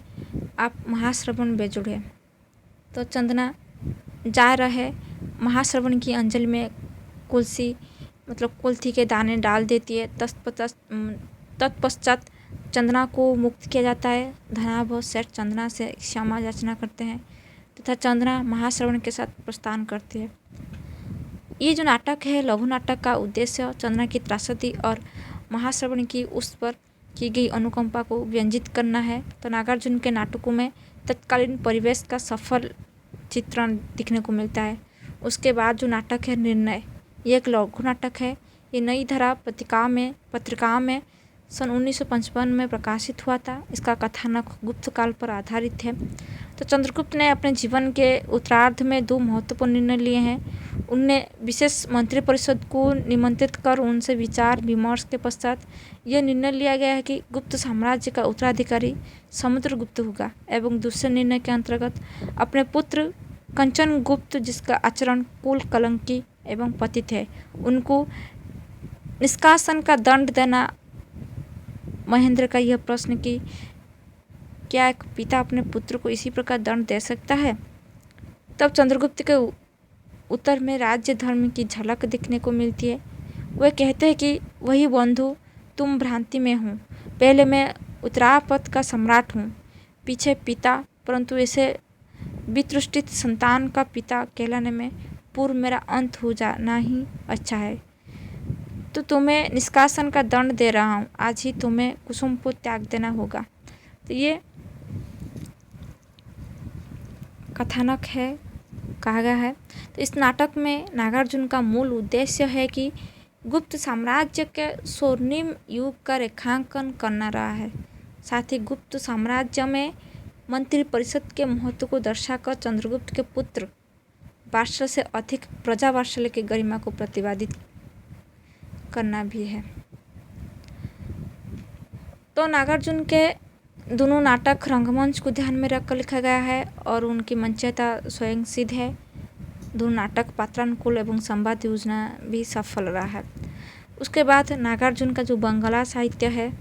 आप महाश्रवण बेजुड़े। तो चंदना जा रहे महाश्रवण की अंजलि में कुल्थी के दाने डाल देती है। तत्पश्चात चंदना को मुक्त किया जाता है। धनाभ और सेठ चंदना से क्षमा याचना करते हैं तथा चंदना महाश्रवण के साथ प्रस्थान करती है। ये जो नाटक है, लघु नाटक का उद्देश्य चंदना की त्रासदी और महाश्रवण की उस पर की गई अनुकंपा को व्यंजित करना है। तो नागार्जुन के नाटकों में तत्कालीन परिवेश का सफल चित्रण दिखने को मिलता है। उसके बाद जो नाटक है निर्णय, ये एक लघु नाटक है। ये नई धारा पत्रिकाओं में सन 1955 में प्रकाशित हुआ था। इसका कथानक गुप्त काल पर आधारित है। तो चंद्रगुप्त ने अपने जीवन के उत्तरार्ध में 2 महत्वपूर्ण निर्णय लिए हैं। उनने विशेष मंत्रिपरिषद को निमंत्रित कर उनसे विचार विमर्श के पश्चात यह निर्णय लिया गया है कि गुप्त साम्राज्य का उत्तराधिकारी समुद्रगुप्त होगा। एवं दूसरे निर्णय के अंतर्गत अपने पुत्र कंचन गुप्त, जिसका आचरण कुल कलंकी एवं पतित है, उनको निष्कासन का दंड देना। महेंद्र का यह प्रश्न कि क्या एक पिता अपने पुत्र को इसी प्रकार दंड दे सकता है? तब चंद्रगुप्त के उत्तर में राज्य धर्म की झलक दिखने को मिलती है। वे कहते हैं कि वही बंधु, तुम भ्रांति में हो, पहले मैं उत्तरापद का सम्राट हूँ, पीछे पिता, परंतु ऐसे वितृष्टित संतान का पिता कहलाने में पूर्व मेरा अंत हो जाना ही अच्छा है। तो तुम्हें निष्कासन का दंड दे रहा हूँ, आज ही तुम्हें कुसुमपुर त्याग देना होगा। तो ये कथानक है, कहा गया है। तो इस नाटक में नागार्जुन का मूल उद्देश्य है कि गुप्त साम्राज्य के स्वर्णिम युग का रेखांकन करना रहा है। साथ ही गुप्त साम्राज्य में मंत्रिपरिषद के महत्व को दर्शाकर चंद्रगुप्त के पुत्र वात्सल से अधिक प्रजा वात्सल्य की गरिमा को प्रतिपादित करना भी है। तो नागार्जुन के दोनों नाटक रंगमंच को ध्यान में रखकर लिखा गया है और उनकी मंचयता स्वयं सिद्ध है। दोनों नाटक पात्रानुकूल एवं संवाद योजना भी सफल रहा है। उसके बाद नागार्जुन का जो बंगला साहित्य है,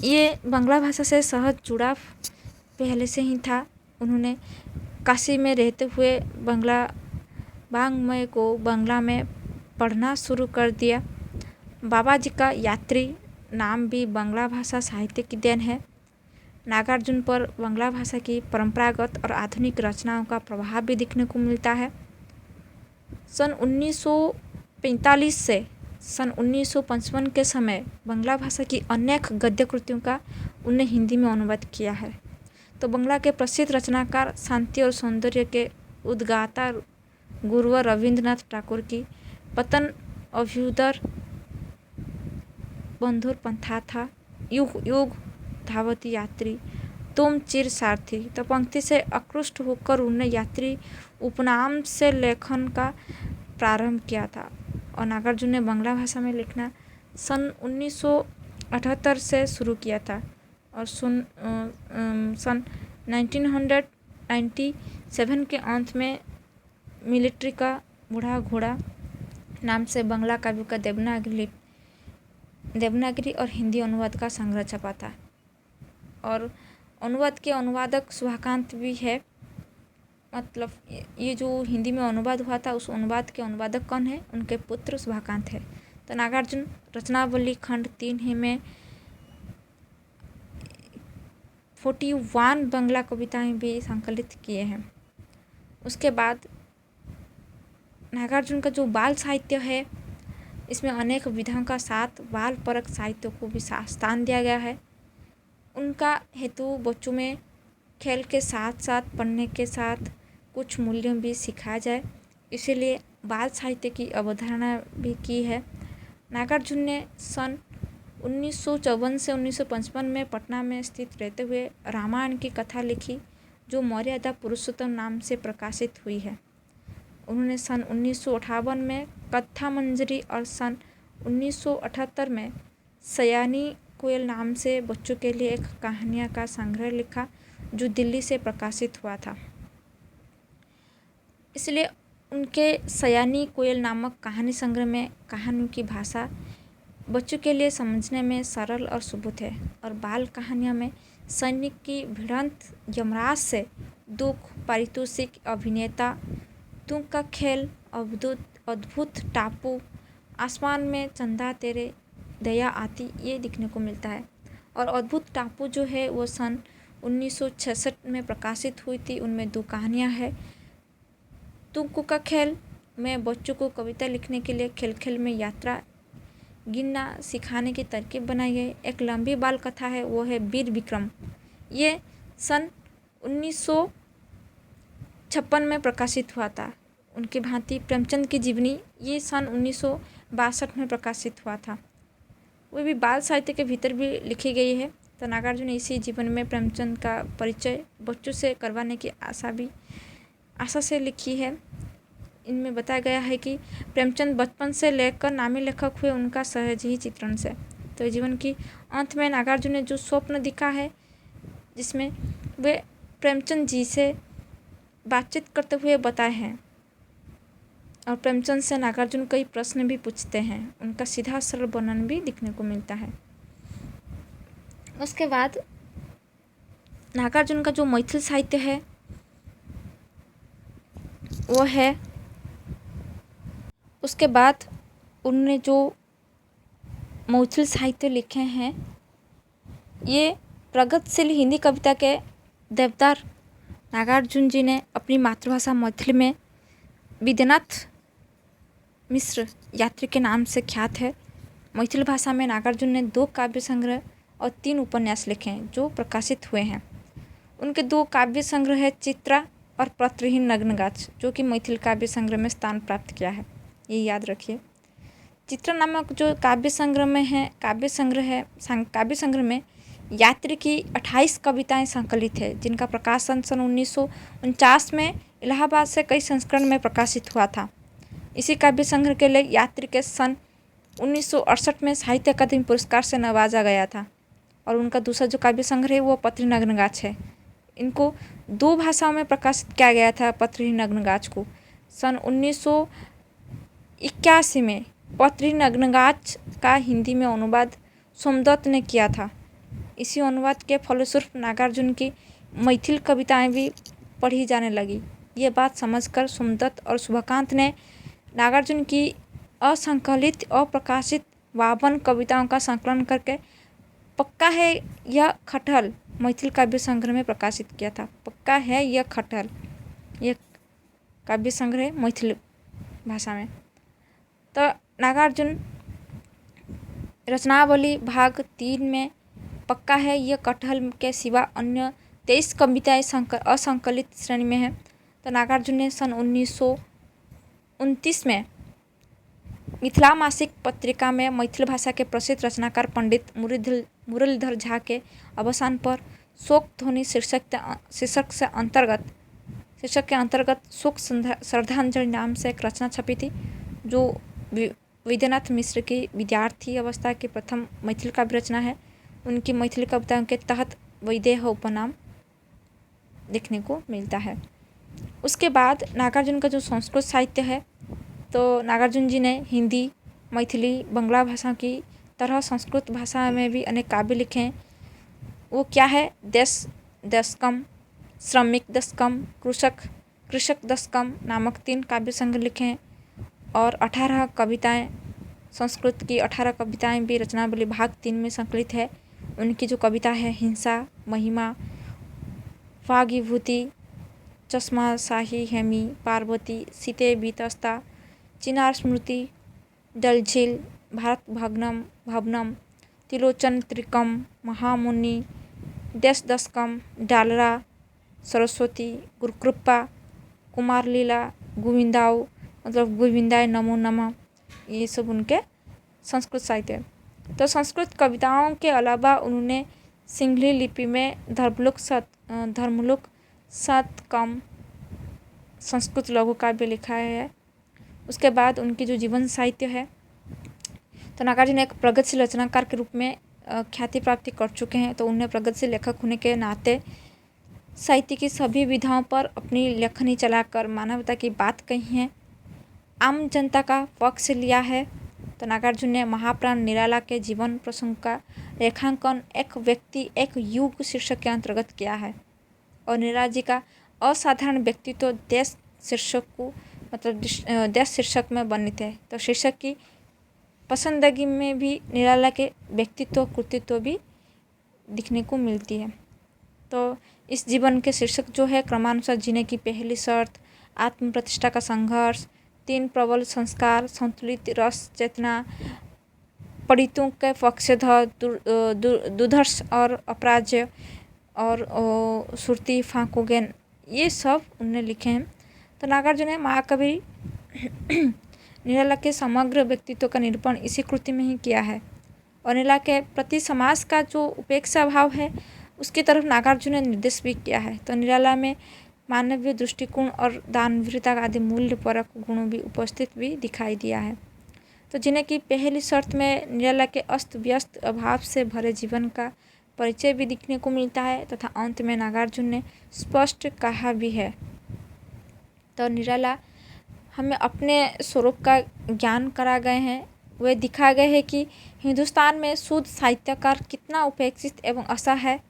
ये बांग्ला भाषा से सहज जुड़ाव पहले से ही था। उन्होंने काशी में रहते हुए बांग्ला वाङ्मय को बांग्ला में पढ़ना शुरू कर दिया। बाबा जी का यात्री नाम भी बांग्ला भाषा साहित्य की देन है। नागार्जुन पर बांग्ला भाषा की परंपरागत और आधुनिक रचनाओं का प्रभाव भी दिखने को मिलता है। सन 1945 से सन 1955 के समय बांग्ला भाषा की अनेक गद्य कृतियों का उन्हें हिंदी में अनुवाद किया है। तो बांग्ला के प्रसिद्ध रचनाकार, शांति और सौंदर्य के उद्गाता गुरुवर रविंद्रनाथ ठाकुर की पतन अभ्युदर बंधुर पंथा था, युग युग धावती यात्री, तुम चिर सारथी। तो पंक्ति से आकृष्ट होकर उन्होंने यात्री उपनाम से लेखन का प्रारंभ किया था। और नागार्जुन ने बांग्ला भाषा में लिखना सन 1978 से शुरू किया था और सन 1997 के अंत में मिलिट्री का बूढ़ा घोड़ा नाम से बांग्ला काव्य का देवनागरी और हिंदी अनुवाद का संग्रह छपा था। और अनुवाद के अनुवादक सुभाकांत भी है। मतलब ये जो हिंदी में अनुवाद हुआ था, उस अनुवाद के अनुवादक कौन है? उनके पुत्र सुभाकांत है। तो नागार्जुन रचनावली खंड 3 ही में 41 बांग्ला कविताएं भी संकलित किए हैं। उसके बाद नागार्जुन का जो बाल साहित्य है, इसमें अनेक विधाओं का साथ बाल परक साहित्य को भी स्थान दिया गया है। उनका हेतु बच्चों में खेल के साथ साथ पढ़ने के साथ कुछ मूल्य भी सिखाया जाए, इसीलिए बाल साहित्य की अवधारणा भी की है। नागार्जुन ने सन 1954 से 1955 में पटना में स्थित रहते हुए रामायण की कथा लिखी, जो मर्यादा पुरुषोत्तम नाम से प्रकाशित हुई है। उन्होंने सन 1958 में कथा मंजरी और सन 1978 में सयानी कोयल नाम से बच्चों के लिए एक कहानियाँ का संग्रह लिखा, जो दिल्ली से प्रकाशित हुआ था। इसलिए उनके सयानी कोयल नामक कहानी संग्रह में कहानियों की भाषा बच्चों के लिए समझने में सरल और सुबोध है। और बाल कहानियों में सैनिक की भिड़ंत, यमराज से दुख, पारितोषिक, अभिनेता, तुम का खेल, अद्भुत टापू, आसमान में चंदा तेरे, दया आती, ये दिखने को मिलता है। और अद्भुत टापू जो है वो सन 1966 में प्रकाशित हुई थी। उनमें 2 कहानियाँ हैं। तुमको का खेल में बच्चों को कविता लिखने के लिए खेल खेल में यात्रा गिनना सिखाने की तरकीब बनाई गई। एक लंबी बाल कथा है, वो है वीर विक्रम। ये सन 1956 में प्रकाशित हुआ था। उनकी भांति प्रेमचंद की जीवनी, ये सन 1962 में प्रकाशित हुआ था। वो भी बाल साहित्य के भीतर भी लिखी गई है। तो नागार्जुन ने इसी जीवन में प्रेमचंद का परिचय बच्चों से करवाने की आशा से लिखी है। इनमें बताया गया है कि प्रेमचंद बचपन से लेकर नामी लेखक हुए, उनका सहज ही चित्रण से। तो जीवन की अंत में नागार्जुन ने जो स्वप्न दिखा है, जिसमें वे प्रेमचंद जी से बातचीत करते हुए बताए हैं। और प्रेमचंद से नागार्जुन कई प्रश्न भी पूछते हैं। उनका सीधा सरल वर्णन भी दिखने को मिलता है। उसके बाद नागार्जुन का जो मैथिल साहित्य है, वो है, उसके बाद उन्होंने जो मैथिली साहित्य लिखे हैं, ये प्रगतिशील हिंदी कविता के देवदार नागार्जुन जी ने अपनी मातृभाषा मैथिली में विद्यानाथ मिश्र यात्री के नाम से ख्यात है। मैथिली भाषा में नागार्जुन ने 2 काव्य संग्रह और 3 उपन्यास लिखे हैं जो प्रकाशित हुए हैं। उनके 2 काव्य संग्रह है चित्रा और पत्रहीन नग्नगाछ, जो कि मैथिली काव्य संग्रह में स्थान प्राप्त किया है, ये याद रखिए। चित्रा नामक जो काव्य संग्रह में यात्री की 28 कविताएं संकलित है, जिनका प्रकाशन सन 1949 में इलाहाबाद से कई संस्करण में प्रकाशित हुआ था। इसी काव्य संग्रह के लिए यात्री के सन 1968 में साहित्य अकादमी पुरस्कार से नवाजा गया था। और उनका दूसरा जो काव्य संग्रह है वो पत्रहीन नग्नगाछ है। इनको 2 भाषाओं में प्रकाशित किया गया था। पत्रहीन नग्नगाछ को सन 1981 में पत्रहीन नग्नगाछ का हिंदी में अनुवाद सोमदत्त ने किया था। इसी अनुवाद के फलस्वरूप नागार्जुन की मैथिली कविताएं भी पढ़ी जाने लगी। ये बात समझकर सोमदत्त और शुभकांत ने नागार्जुन की असंकलित अप्रकाशित 52 कविताओं का संकलन करके पक्का है यह खटल मैथिली काव्य संग्रह में प्रकाशित किया था। पक्का है यह खटल, यह काव्य संग्रह मैथिली भाषा में। तो नागार्जुन रचनावली भाग 3 में पक्का है यह कटहल के सिवा अन्य 23 कविताएं असंकलित श्रेणी में है। तो नागार्जुन ने सन 1929 में मिथिला मासिक पत्रिका में मैथिली भाषा के प्रसिद्ध रचनाकार पंडित मुरलीधर झा के अवसान पर शोक ध्वनि शीर्षक के अंतर्गत शोक श्रद्धांजलि नाम से एक रचना छपी थी, जो विद्यानाथ मिश्र की विद्यार्थी अवस्था की प्रथम मैथिली काव्य रचना है। उनकी मैथिली कविताओं के तहत वैदेह उपनाम देखने को मिलता है। उसके बाद नागार्जुन का जो संस्कृत साहित्य है, तो नागार्जुन जी ने हिंदी, मैथिली, बंगला भाषा की तरह संस्कृत भाषा में भी अनेक काव्य लिखे हैं। वो क्या है, देश दशकम, श्रमिक दशकम, कृषक दशकम नामक 3 काव्य संग्रह लिखे हैं। और 18 कविताएं, संस्कृत की 18 कविताएं भी रचनावली भाग 3 में संकलित है। उनकी जो कविता है हिंसा, महिमा, फागिभूति, चश्मा शाही हेमी, पार्वती, सीते बीतस्ता, चिनार स्मृति, डलझील, भारत भवनम, तिलोचन त्रिकम, महामुनि, देश दशकम, डालरा, सरस्वती, गुरुकृपा, कुमार लीला, गोविंदाओ मतलब गोविंदाय नमो नमः, ये सब उनके संस्कृत साहित्य। तो संस्कृत कविताओं के अलावा उन्होंने सिंहली लिपि में धर्मलोक शतकम संस्कृत लघु काव्य लिखा है। उसके बाद उनकी जो जीवन साहित्य है, तो नागार्जुन एक प्रगतिशील रचनाकार के रूप में ख्याति प्राप्ति कर चुके हैं। तो उन्हें प्रगतिशील लेखक होने के नाते साहित्य की सभी विधाओं पर अपनी लेखनी चलाकर मानवता की बात कही है, आम जनता का पक्ष लिया है। तो नागार्जुन ने महाप्राण निराला के जीवन प्रसंग का रेखांकन एक व्यक्ति एक युग शीर्षक के अंतर्गत किया है। और निराला जी का असाधारण व्यक्तित्व देश शीर्षक में वर्णित है। तो शीर्षक की पसंदगी में भी निराला के व्यक्तित्व कृतित्व भी दिखने को मिलती है। तो इस जीवन के शीर्षक जो है, क्रमानुसार जीने की पहली शर्त, आत्म प्रतिष्ठा का संघर्ष, 3 प्रबल संस्कार, संतुलित रस चेतना, पीड़ितों के पक्षधर, दुर्धर्ष और अपराज्य और सुरती फाकोगेन, ये सब उन्होंने लिखे हैं। तो नागार्जुन ने महाकवि निराला के समग्र व्यक्तित्व का निरूपण इसी कृति में ही किया है। और निराला के प्रति समाज का जो उपेक्षा भाव है, उसकी तरफ नागार्जुन ने निर्देश भी किया है। तो निराला में मानवीय दृष्टिकोण और दानवीरता आदि मूल्य परक गुणों भी उपस्थित भी दिखाई दिया है। तो जिन्हें की पहली शर्त में निराला के अस्त व्यस्त अभाव से भरे जीवन का परिचय भी दिखने को मिलता है, तथा अंत में नागार्जुन ने स्पष्ट कहा भी है। तो निराला हमें अपने स्वरूप का ज्ञान करा गए हैं, वे दिखा गए हैं कि हिंदुस्तान में शुद्ध साहित्यकार कितना उपेक्षित एवं असहाय है।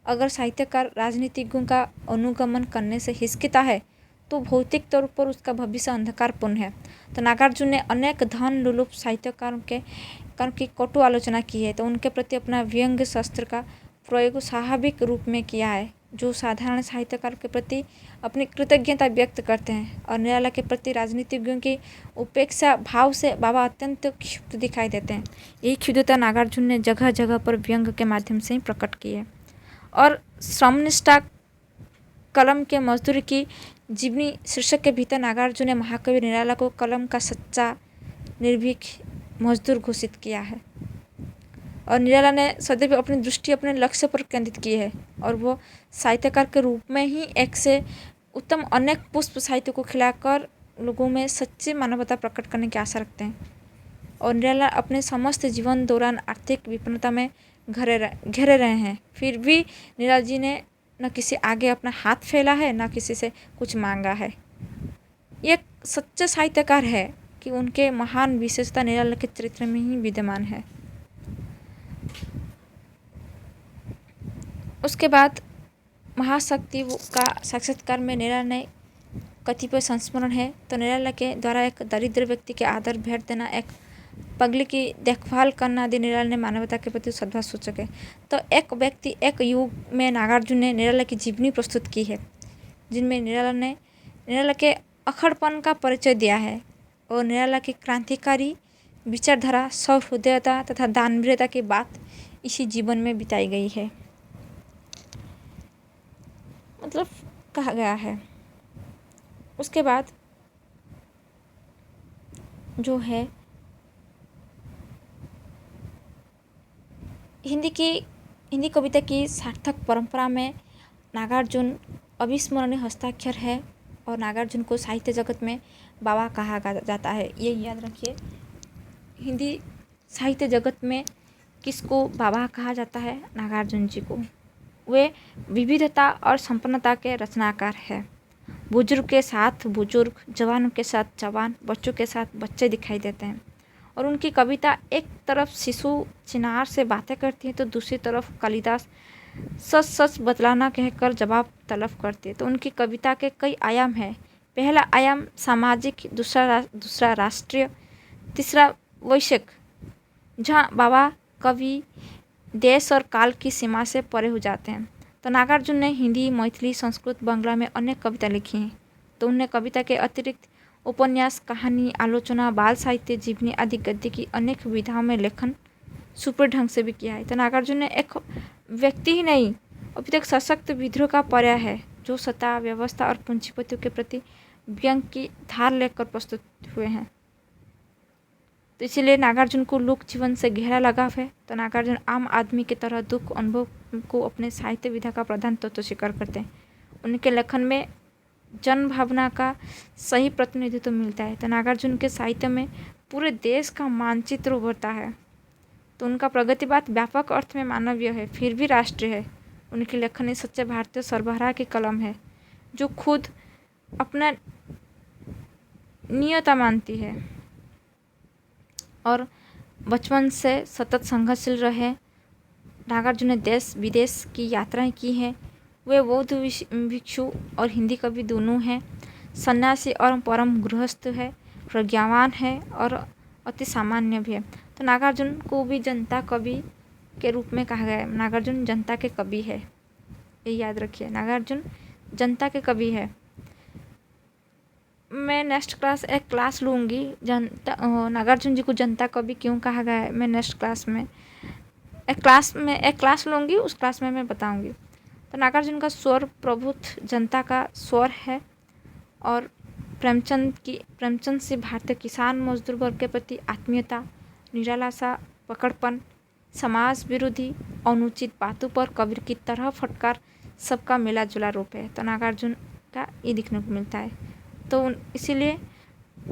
अगर साहित्यकार राजनीतिज्ञों का अनुगमन करने से हिचकिता है, तो भौतिक तौर पर उसका भविष्य अंधकारपूर्ण है। तो नागार्जुन ने अनेक धन लुलुप साहित्यकारों की कटु आलोचना की है। तो उनके प्रति अपना व्यंग्य शस्त्र का प्रयोग स्वाभाविक रूप में किया है, जो साधारण साहित्यकार के प्रति अपनी कृतज्ञता व्यक्त करते हैं। और निराला के प्रति राजनीतिज्ञों की उपेक्षा भाव से बाबा अत्यंत क्षुब्ध दिखाई देते हैं। यही क्षुब्धता नागार्जुन ने जगह जगह पर व्यंग के माध्यम से ही प्रकट की है। और श्रमनिष्ठा कलम के मजदूर की जीवनी शीर्षक के भीतर नागार्जुन ने महाकवि निराला को कलम का सच्चा निर्भीक मजदूर घोषित किया है। और निराला ने सदैव अपनी दृष्टि अपने लक्ष्य पर केंद्रित की है, और वो साहित्यकार के रूप में ही एक से उत्तम अनेक पुष्प साहित्य को खिलाकर लोगों में सच्ची मानवता प्रकट करने की आशा रखते हैं। और निराला अपने समस्त जीवन दौरान आर्थिक विपन्नता में घिरे रहे हैं, फिर भी निराला जी ने न किसी आगे अपना हाथ फैला है, न किसी से कुछ मांगा है। ये सच्चे साहित्यकार है कि उनके महान विशेषता निराला के चरित्र में ही विद्यमान है। उसके बाद महाशक्ति का साक्षात्कार में निराला ने कतिपय संस्मरण है। तो निराला के द्वारा एक दरिद्र व्यक्ति के आदर भेंट देना, एक पगली की देखभाल करना आदि निराला ने मानवता के प्रति सद्भाव सूचक है। तो एक व्यक्ति एक युग में नागार्जुन ने निराला की जीवनी प्रस्तुत की है, जिनमें निराला के अखड़पन का परिचय दिया है, और निराला की क्रांतिकारी विचारधारा, सहृदयता तथा दानवीरता की बात इसी जीवन में बिताई गई है, मतलब कहा गया है। उसके बाद जो है हिंदी कविता की सार्थक परंपरा में नागार्जुन अविस्मरणीय हस्ताक्षर है, और नागार्जुन को साहित्य जगत में बाबा कहा जाता है। ये याद रखिए, हिंदी साहित्य जगत में किसको बाबा कहा जाता है? नागार्जुन जी को। वे विविधता और संपन्नता के रचनाकार हैं। बुजुर्ग के साथ बुजुर्ग, जवानों के साथ जवान, बच्चों के साथ बच्चे दिखाई देते हैं। और उनकी कविता एक तरफ शिशु चिनार से बातें करती है, तो दूसरी तरफ कालिदास सच सच बतलाना कहकर जवाब तलब करती है। तो उनकी कविता के कई आयाम हैं। पहला आयाम सामाजिक, दूसरा राष्ट्रीय, तीसरा वैश्विक, जहाँ बाबा कवि देश और काल की सीमा से परे हो जाते हैं। तो नागार्जुन ने हिंदी, मैथिली, संस्कृत, बांग्ला में अनेक कविता लिखी हैं। तो उन्होंने कविता के अतिरिक्त उपन्यास, कहानी, आलोचना, बाल साहित्य, जीवनी आदि गद्य की अनेक विधाओं में लेखन सुपर ढंग से भी किया है। तो नागार्जुन ने एक व्यक्ति ही नहीं, अभी तक सशक्त विद्रोह का पर्याय है, जो सत्ता, व्यवस्था और पूंजीपतियों के प्रति व्यंग की धार लेकर प्रस्तुत हुए हैं। तो इसीलिए नागार्जुन को लोक जीवन से गहरा लगाव है। तो नागार्जुन आम आदमी की तरह दुख अनुभव को अपने साहित्य विधा का प्रधान तत्व स्वीकार करते हैं। उनके लेखन में जन भावना का सही प्रतिनिधित्व मिलता है। तो नागार्जुन के साहित्य में पूरे देश का मानचित्र उभरता है। तो उनका प्रगतिवाद व्यापक अर्थ में मानवीय है, फिर भी राष्ट्रीय है। उनकी लेखनी सच्चे भारतीय सरबराह की कलम है, जो खुद अपना नियता मानती है और बचपन से सतत संघर्षशील रहे। नागार्जुन ने देश विदेश की यात्राएं की हैं। वे बौद्ध भिक्षु और हिंदी कवि दोनों हैं। सन्यासी और परम गृहस्थ है, प्रज्ञावान है और अति सामान्य भी है। तो नागार्जुन को भी जनता कवि के रूप में कहा गया है। नागार्जुन जनता के कवि है, ये याद रखिए, नागार्जुन जनता के कवि है। मैं नेक्स्ट क्लास एक क्लास लूँगी नागार्जुन जी को जनता कवि क्यों कहा गया है। मैं नेक्स्ट क्लास में एक क्लास लूँगी, उस क्लास में मैं बताऊँगी। तो नागार्जुन का स्वर प्रबुद्ध जनता का स्वर है, और प्रेमचंद से भारतीय किसान मजदूर वर्ग के प्रति आत्मीयता, निराला सा पकड़पन, समाज विरोधी अनुचित बातों पर कबीर की तरह फटकार, सबका मिला जुला रूप है। तो नागार्जुन का ये दिखने को मिलता है। तो इसीलिए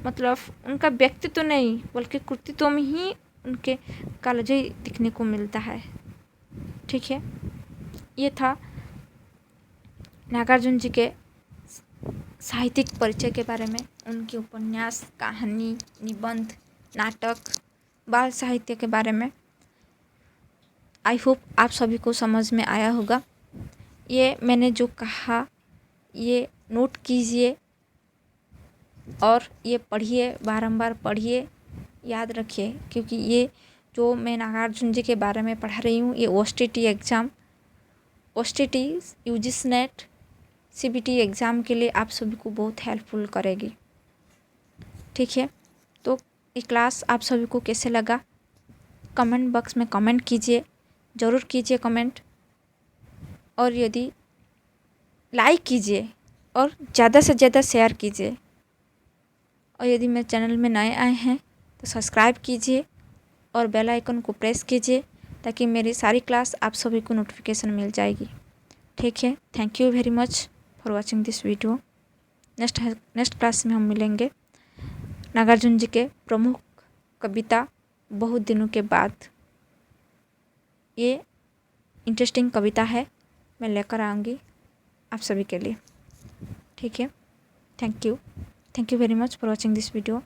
मतलब उनका व्यक्तित्व नहीं बल्कि कृतित्व में ही उनके कालजयी दिखने को मिलता है। ठीक है, ये था नागार्जुन जी के साहित्यिक परिचय के बारे में, उनके उपन्यास, कहानी, निबंध, नाटक, बाल साहित्य के बारे में। आई होप आप सभी को समझ में आया होगा। ये मैंने जो कहा ये नोट कीजिए और ये पढ़िए, बारंबार पढ़िए, याद रखिए, क्योंकि ये जो मैं नागार्जुन जी के बारे में पढ़ा रही हूँ ये OSTT exam, OSTT, UGC net, CBT exam के लिए आप सभी को बहुत हेल्पफुल करेगी। ठीक है, तो ये क्लास आप सभी को कैसे लगा कमेंट बॉक्स में कमेंट कीजिए, ज़रूर कीजिए कमेंट, और यदि लाइक कीजिए और ज़्यादा से ज़्यादा शेयर कीजिए, और यदि मेरे चैनल में नए आए हैं तो सब्सक्राइब कीजिए और बेल आइकन को प्रेस कीजिए ताकि मेरी सारी क्लास आप सभी को नोटिफिकेशन मिल जाएगी। ठीक है, thank you very much for watching this video. Next class में हम मिलेंगे। नागार्जुन जी के प्रमुख कविता बहुत दिनों के बाद, ये इंटरेस्टिंग कविता है, मैं लेकर आऊँगी आप सभी के लिए। ठीक है, thank you very much for watching this video.